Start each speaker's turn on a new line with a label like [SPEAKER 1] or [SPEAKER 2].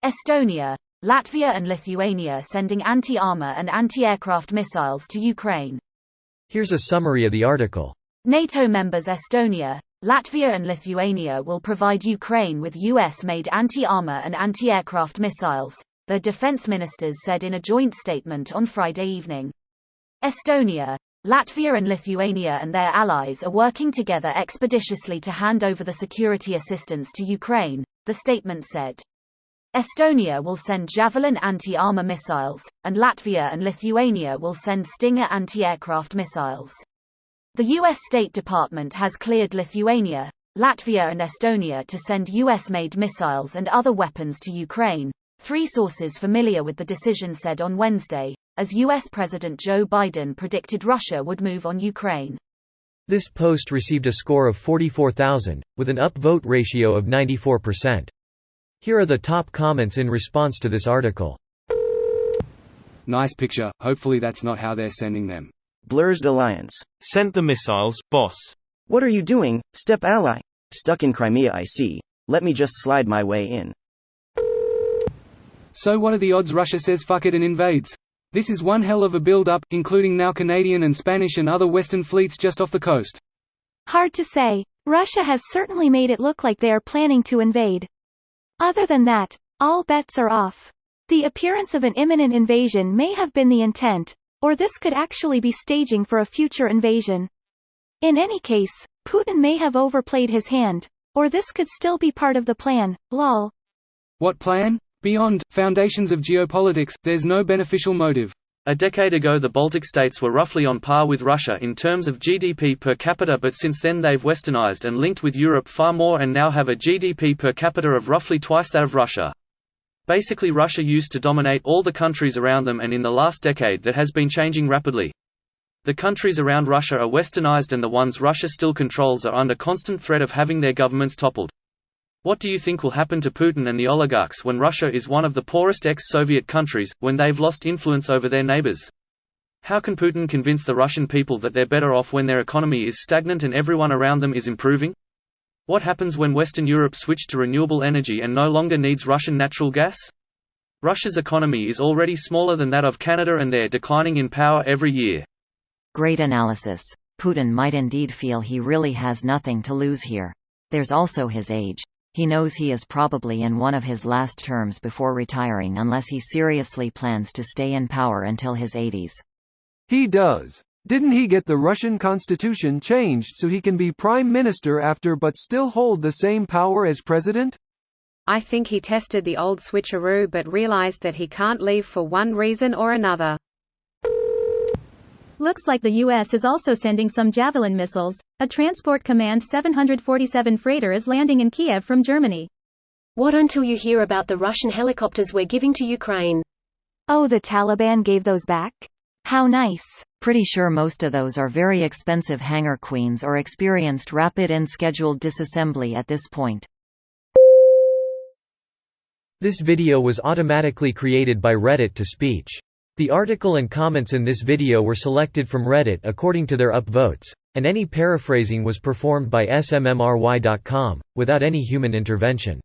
[SPEAKER 1] Estonia, Latvia and Lithuania sending anti-armour and anti-aircraft missiles to Ukraine.
[SPEAKER 2] Here's a summary of the article.
[SPEAKER 1] NATO members Estonia, Latvia and Lithuania will provide Ukraine with US-made anti-armour and anti-aircraft missiles, the defense ministers said in a joint statement on Friday evening. Estonia, Latvia and Lithuania and their allies are working together expeditiously to hand over the security assistance to Ukraine, the statement said. Estonia will send Javelin anti-armour missiles, and Latvia and Lithuania will send Stinger anti-aircraft missiles. The U.S. State Department has cleared Lithuania, Latvia and Estonia to send US-made missiles and other weapons to Ukraine, three sources familiar with the decision said on Wednesday, as U.S. President Joe Biden predicted Russia would move on Ukraine.
[SPEAKER 2] This post received a score of 44,000, with an upvote ratio of 94%. Here are the top comments in response to this article.
[SPEAKER 3] Nice picture, hopefully that's not how they're sending them.
[SPEAKER 4] Blur's Alliance.
[SPEAKER 5] Sent the missiles, boss.
[SPEAKER 4] What are you doing, step ally? Stuck in Crimea I see. Let me just slide my way in.
[SPEAKER 3] So what are the odds Russia says fuck it and invades? This is one hell of a build-up, including now Canadian and Spanish and other Western fleets just off the coast.
[SPEAKER 6] Hard to say. Russia has certainly made it look like they are planning to invade. Other than that, all bets are off. The appearance of an imminent invasion may have been the intent, or this could actually be staging for a future invasion. In any case, Putin may have overplayed his hand, or this could still be part of the plan, lol.
[SPEAKER 3] What plan? Beyond foundations of geopolitics, there's no beneficial motive.
[SPEAKER 5] A decade ago the Baltic states were roughly on par with Russia in terms of GDP per capita, but since then they've westernized and linked with Europe far more and now have a GDP per capita of roughly twice that of Russia. Basically Russia used to dominate all the countries around them, and in the last decade that has been changing rapidly. The countries around Russia are westernized and the ones Russia still controls are under constant threat of having their governments toppled. What do you think will happen to Putin and the oligarchs when Russia is one of the poorest ex-Soviet countries, when they've lost influence over their neighbors? How can Putin convince the Russian people that they're better off when their economy is stagnant and everyone around them is improving? What happens when Western Europe switched to renewable energy and no longer needs Russian natural gas? Russia's economy is already smaller than that of Canada and they're declining in power every year.
[SPEAKER 7] Great analysis. Putin might indeed feel he really has nothing to lose here. There's also his age. He knows he is probably in one of his last terms before retiring unless he seriously plans to stay in power until his 80s.
[SPEAKER 8] He does. Didn't he get the Russian constitution changed so he can be prime minister after but still hold the same power as president?
[SPEAKER 9] I think he tested the old switcheroo but realized that he can't leave for one reason or another.
[SPEAKER 10] Looks like the U.S. is also sending some Javelin missiles. A Transport Command 747 freighter is landing in Kiev from Germany.
[SPEAKER 11] What until you hear about the Russian helicopters we're giving to Ukraine?
[SPEAKER 6] Oh, the Taliban gave those back? How nice.
[SPEAKER 7] Pretty sure most of those are very expensive hangar queens or experienced rapid and scheduled disassembly at this point.
[SPEAKER 2] This video was automatically created by Reddit to speech. The article and comments in this video were selected from Reddit according to their upvotes, and any paraphrasing was performed by smmry.com, without any human intervention.